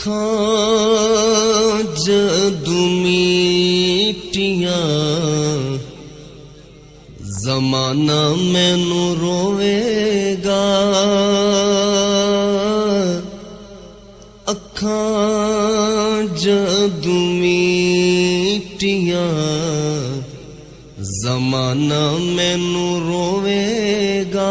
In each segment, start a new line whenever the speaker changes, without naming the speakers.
ਅੱਖਾਂ ਜਦੋਂ ਮੀਟੀਆਂ ਜ਼ਮਾਨਾ ਮੈਨੂੰ ਰੋਵੇਗਾ। ਅੱਖਾਂ ਜਦੋਂ ਮੀਟੀਆਂ ਜ਼ਮਾਨਾ ਮੈਨੂੰ ਰੋਵੇਗਾ।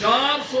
400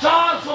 400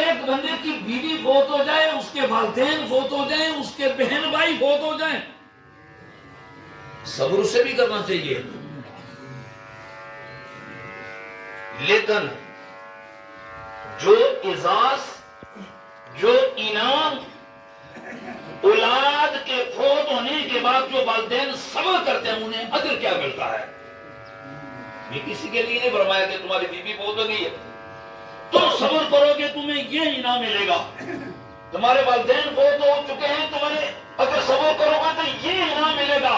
ایک بندے کی بیوی فوت ہو جائے، اس کے والدین فوت ہو جائیں، اس کے بہن بھائی فوت ہو جائیں، صبر اسے بھی کرنا چاہیے. لیکن جو اعزاز، جو انعام اولاد کے فوت ہونے کے بعد جو والدین صبر کرتے ہیں انہیں اجر کیا ملتا ہے. یہ کسی کے لیے نہیں فرمایا کہ تمہاری بیوی فوت ہو گئی ہے تم صبر کرو گے تمہیں یہ انعام ملے گا، تمہارے والدین فوت ہو چکے ہیں تمہارے اگر صبر کرو گے تو یہ انعام ملے گا،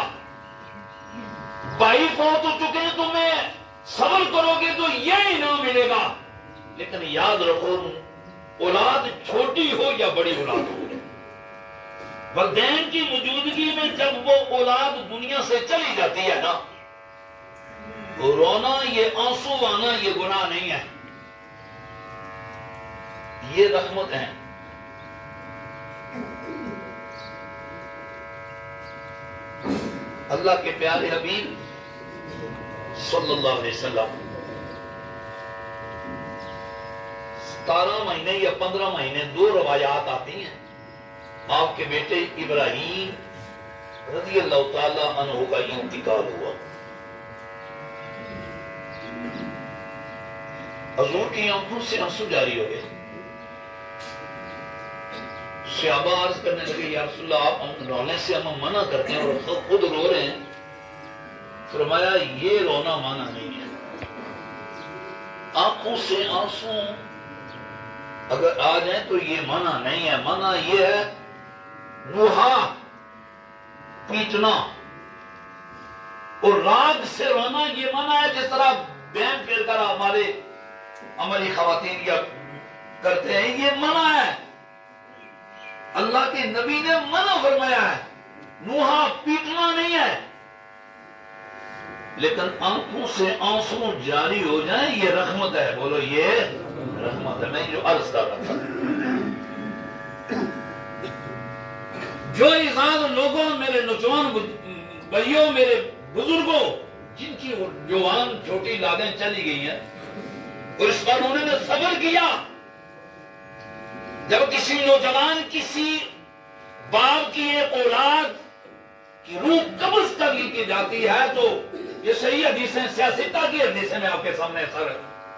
بھائی فوت ہو چکے ہیں تمہیں صبر کرو گے تو یہ انعام ملے گا. لیکن یاد رکھو اولاد چھوٹی ہو یا بڑی اولاد ہو، والدین کی موجودگی میں جب وہ اولاد دنیا سے چلی جاتی ہے نا، رونا، یہ آنسو آنا یہ گناہ نہیں ہے، یہ رحمت ہے. اللہ کے پیارے حبیب صلی اللہ علیہ وسلم 17 مہینے یا 15 مہینے 2 روایات آتی ہیں. آپ کے بیٹے ابراہیم رضی اللہ تعالی عنہ کا انتقال ہوا. حضور کی آنکھوں سے آنسو جاری ہو گئے. صحابہ عرض کرنے لگے یا رسول اللہ آپ ہم رونے سے ہم منع کرتے ہیں اور خود رو رہے ہیں. فرمایا یہ رونا مانا نہیں ہے. آنکھوں سے آنسو اگر آ جائیں تو یہ منع نہیں ہے. منع یہ ہے نوحا پیٹنا اور راگ سے رونا یہ منع ہے. جس طرح بین پھیر کر ہمارے عملی خواتین یا کرتے ہیں یہ منع ہے. اللہ کے نبی نے منع فرمایا ہے، نوحا پیٹنا نہیں ہے. لیکن آنکھوں سے آنسو جاری ہو جائیں یہ رحمت ہے. بولو یہ رحمت ہے. میں جو عرض کر رہا تھا جو اعزاز لوگوں، میرے نوجوان بھائیوں، میرے بزرگوں جن کی جوان چھوٹی لادیں چلی گئی ہیں اور اس پر انہوں نے صبر کیا. جب کسی نوجوان کسی باپ کی ایک اولاد کی روح قبض کر لی کی جاتی ہے تو یہ صحیح حدیثیں سیاستہ کی حدیثیں میں آپ کے سامنے سر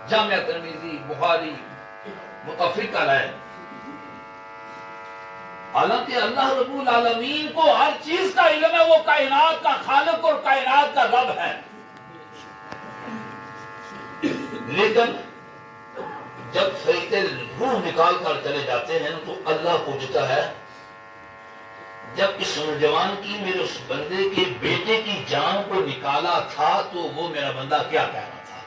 جامعہ ترمذی بخاری متفق ہے. حالانکہ اللہ رب العالمین کو ہر چیز کا علم ہے، وہ کائنات کا خالق اور کائنات کا رب ہے. لیکن جب فرشتے روح نکال کر چلے جاتے ہیں تو اللہ پوچھتا ہے جب اس نوجوان کی میرے اس بندے کے بیٹے کی جان کو نکالا تھا تو وہ میرا بندہ کیا کہہ رہا تھا؟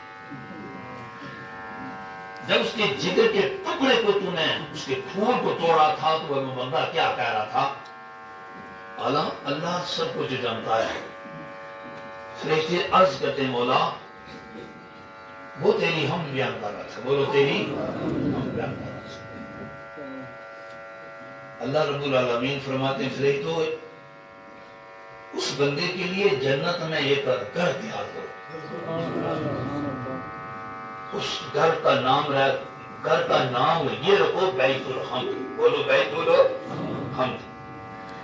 جب اس کے جگر کے ٹکڑے کو تو نے اس کے خون کو توڑا تھا تو وہ بندہ کیا کہہ رہا تھا؟ اللہ سب کچھ جانتا ہے. فرشتے عرض کرتے ہیں مولا وہ تیری ہم بیان کر رہا تھا. بولو تیری ہم بیان کر رہا تھا. اللہ رب العالمین فرماتے ہیں فرشتوں اس بندے کے لیے جنت میں ایک گھر تیار کرو. اس گھر کا نام یہ رکھو بیت الحمد. بولو بیت الحمد.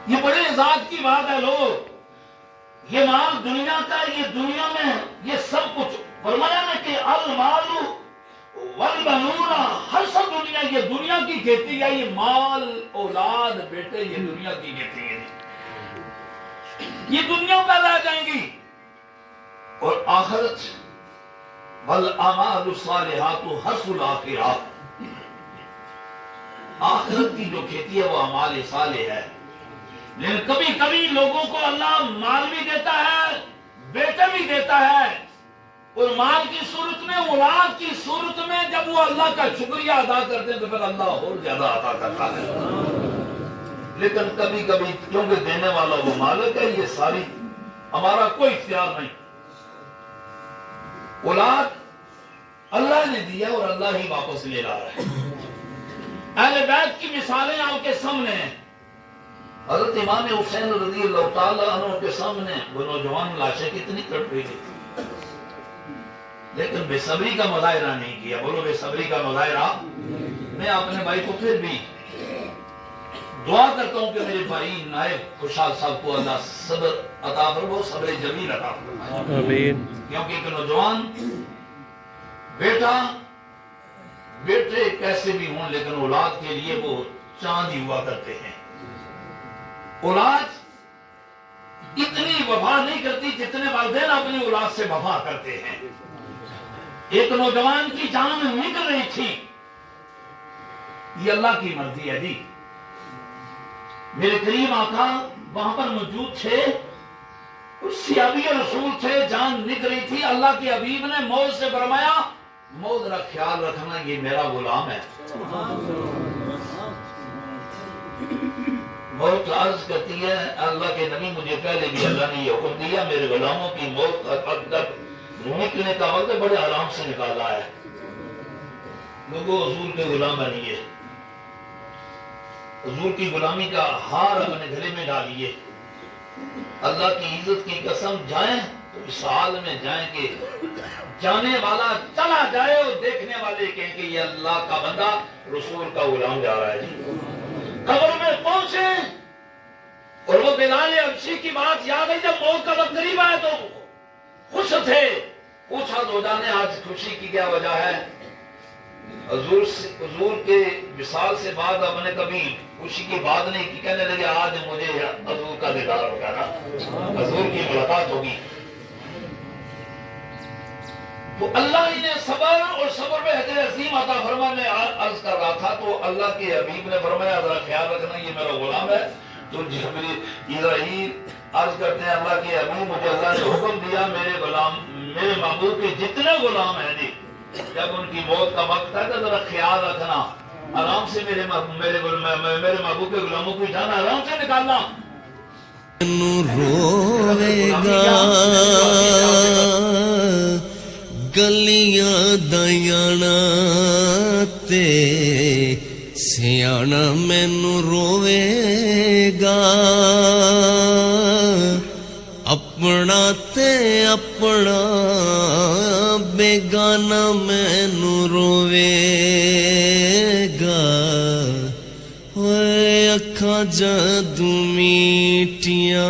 یہ بڑے اعزاز کی بات ہے. لوگ یہ مال دنیا کا ہے، یہ دنیا میں یہ سب کچھ فرمایا نا کہ المال والبنون ہر سب دنیا، یہ دنیا کی کھیتی ہے. یہ مال اولاد بیٹے یہ دنیا کی کھیتی ہے، یہ دنیا پہ رہ جائیں گی. اور آخرت والاعمال الصالحات حسب الاخرہ، آخرت کی جو کھیتی ہے وہ اعمال صالح ہے. لیکن کبھی کبھی لوگوں کو اللہ مال بھی دیتا ہے، بیٹے بھی دیتا ہے، اور مال کی صورت میں، اولاد کی صورت میں جب وہ اللہ کا شکریہ ادا کرتے ہیں تو پھر اللہ اور زیادہ عطا کرتا ہے. لیکن کبھی کبھی کیونکہ دینے والا وہ مالک ہے، یہ ساری ہمارا کوئی اختیار نہیں. اولاد اللہ نے دیا اور اللہ ہی واپس لے رہا ہے. اہل بیت کی مثالیں آپ کے سامنے ہیں. حضرت امام حسین رضی اللہ تعالیٰ عنہ کے سامنے وہ نوجوان لاشیں کتنی کٹ رہی تھی، لیکن بے صبری کا مظاہرہ نہیں کیا. بولو بے صبری کا مظاہرہ میں اپنے بھائی کو پھر بھی دعا کرتا ہوں کہ میرے بھائی نائب خوشحال صاحب کو اللہ صبر عطا فرمائے، صبر جمیل عطا فرمائے،
آمین۔
کیونکہ ایک نوجوان بیٹے کیسے بھی ہوں لیکن اولاد کے لیے وہ چاند ہی ہوا کرتے ہیں۔ اولاد اتنی وفا نہیں کرتی جتنے والدین اپنی اولاد سے وفا کرتے ہیں۔ ایک نوجوان کی جان نکل رہی تھی، یہ اللہ کی مرضی ہے جی۔ میرے کریم آقا وہاں پر موجود تھے، کچھ صحابی رسول تھے، جان نکل رہی تھی، اللہ کے حبیب نے موت سے فرمایا موت ذرا خیال رکھنا یہ میرا غلام ہے۔ موت عرض کرتی ہے اللہ کے نبی مجھے پہلے بھی اللہ نے یہ حکم دیا میرے غلاموں کی موت تک نکلنے کا وقت بڑے آرام سے نکالا ہے، لوگوں حضور کے غلام بنیے، حضور کی غلامی کا ہار اپنے گلے میں ڈالیے، اللہ کی عزت کی قسم جائیں تو اس حال میں جائیں کہ جانے والا چلا جائے اور دیکھنے والے کہیں کہ یہ اللہ کا بندہ رسول کا غلام جا رہا ہے جی۔ قبر میں پہنچے اور وہ بلال حبشی کی بات یاد ہے، جب موت کا وقت قریب آئے تو خوش تھے، پوچھا زوجہ نے آج خوشی کی کیا وجہ ہے؟ حضور کے وصال سے بعد اب نے کبھی خوشی کی بات نہیں کی، کہنے لگے آج مجھے حضور کا دیدار ہوگا نا، حضور کی ملاقات ہوگی۔ تو اللہ انہیں صبر اور صبر میں حجر عظیم عطا فرما، میں عرض کر رہا تھا تو اللہ کے حبیب نے فرمایا ذرا خیال رکھنا یہ میرا غلام ہے۔ تو جبریل اسرائیل عرض کرتے ہیں اللہ کے حبیب مجھے اللہ نے حکم دیا میرے محبوب کے جتنے غلام ہیں جی، جب ان کی موت کا وقت ہے تو ذرا خیال رکھنا، آرام سے میرے محبوب کے غلاموں کی جان آرام سے نکالنا۔
روے گا گلیاں دیانا تے سیانا مینوں روے گا، اپنا تے اپنا بیگانہ مینوں روے گا، ہوئے اکھاں جدوں میٹیاں